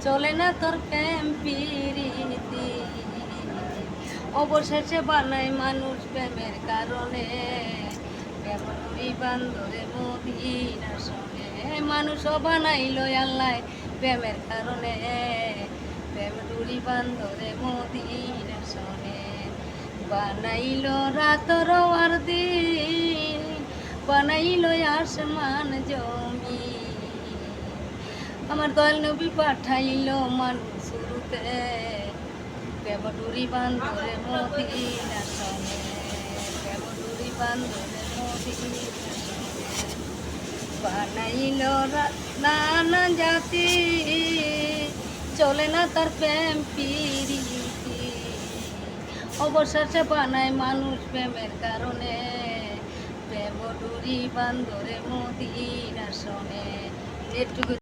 চলে না তোর প্রেম প্রীতি, অবশেষে বানায় মানুষ প্রেমের কারণে। প্রেমডুরি বান্দরে মদিনা শোনে, মানুষও বানাইলো আল্লাহ প্রেমের কারণে। প্রেমডুরি বান্দরে মদিনা শোনে, বানাইলো রাতর আর দিন, বানাইলো আসমান জমি। আমার দয়াল নবী পাঠাইলো মানুষ শুরুতে, প্রেমডুরি বান্দরে মদিনা শোনে, প্রেমডুরি বান্দরে মদিনা শোনে। বানাইলো নানা জাতি, চলে না তার প্রেম প্রীতি, অবশেষে বানায় মানুষ প্রেমের কারণে। প্রেমডুরি বান্দরে মদিনা শোনে। এটুকু।